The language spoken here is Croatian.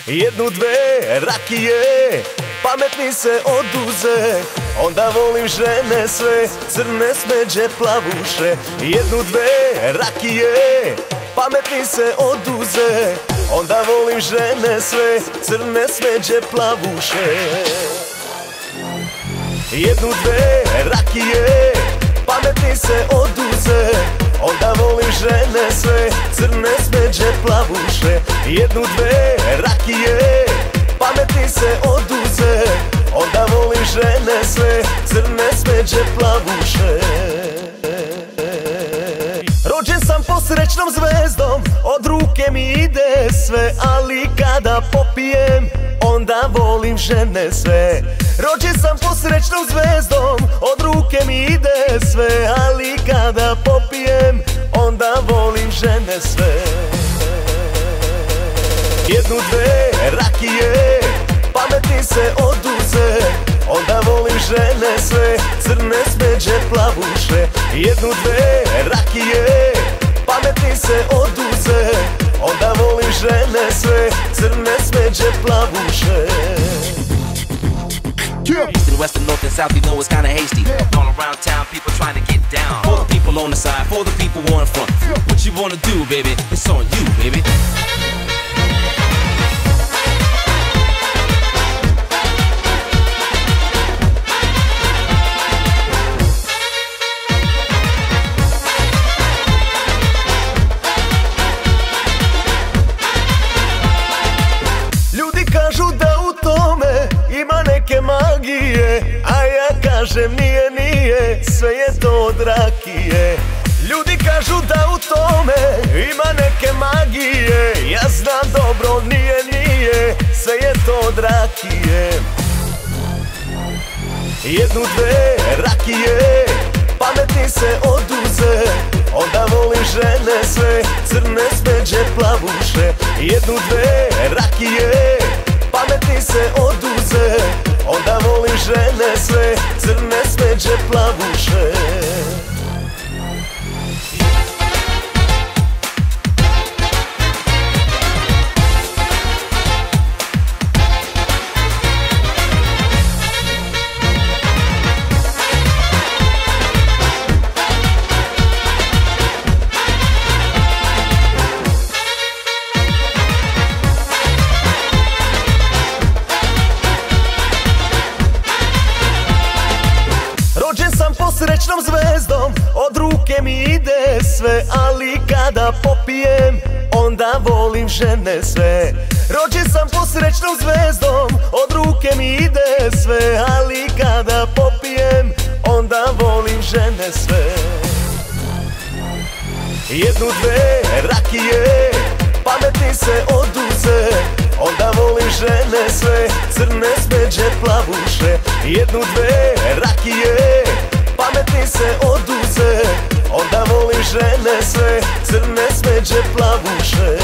Jednu, dve rakije, pametni se oduze. Onda volim žene sve, crne smeđe plavuše. Jednu, dve rakije, pametni se oduze. Onda volim žene sve, crne smeđe plavuše. Jednu, dve rakije, pametni se oduze. Onda volim žene sve, crne smeđe plavuše. Jednu, dve rakije, pametni se oduze. Onda volim žene sve, crne smeđe plavuše. Rođen sam pod srećnom zvezdom, od ruke mi ide sve, ali kada popijem, onda volim žene sve. Rođen sam pod srećnom zvezdom, od ruke mi ide sve, ali kada popijem, onda volim žene sve. Jednu, dve rakije, pametni se oduze. Onda volim žene sve, crne smeđe plavuše. Jednu, dve rakije, pametni se oduze. Onda volim žene sve, crne smeđe plavuše. East and west and north and south, you know it's kinda hasty. All around town, people trying to get down. For the people on the side, for the people on the front. What you wanna do, baby? It's on you, baby. Ljudi kažu da u tome ima neke magije, a ja kažem nije, sve je to od rakije. Ljudi kažu da u tome ima neke magije, ja znam dobro nije, sve je to od rakije. Jednu, dve rakije, pametni se oduze. Onda volim žene sve, crne smeđe plavuše. Jednu, dve rakije, pametni se oduze. Onda volim žene sve, crne smeđe plavuše. Srećnom zvezdom, od ruke mi ide sve, ali kada popijem, onda volim žene sve. Rođen sam pod srećnom zvezdom, od ruke mi ide sve, ali kada popijem, onda volim žene sve. Jednu, dve rakije, pametni se oduze. Onda volim žene sve, crne smeđe plavuše. Jednu, dve rakije, pametni se oduze. Onda volim žene sve, crne smeđe plavuše.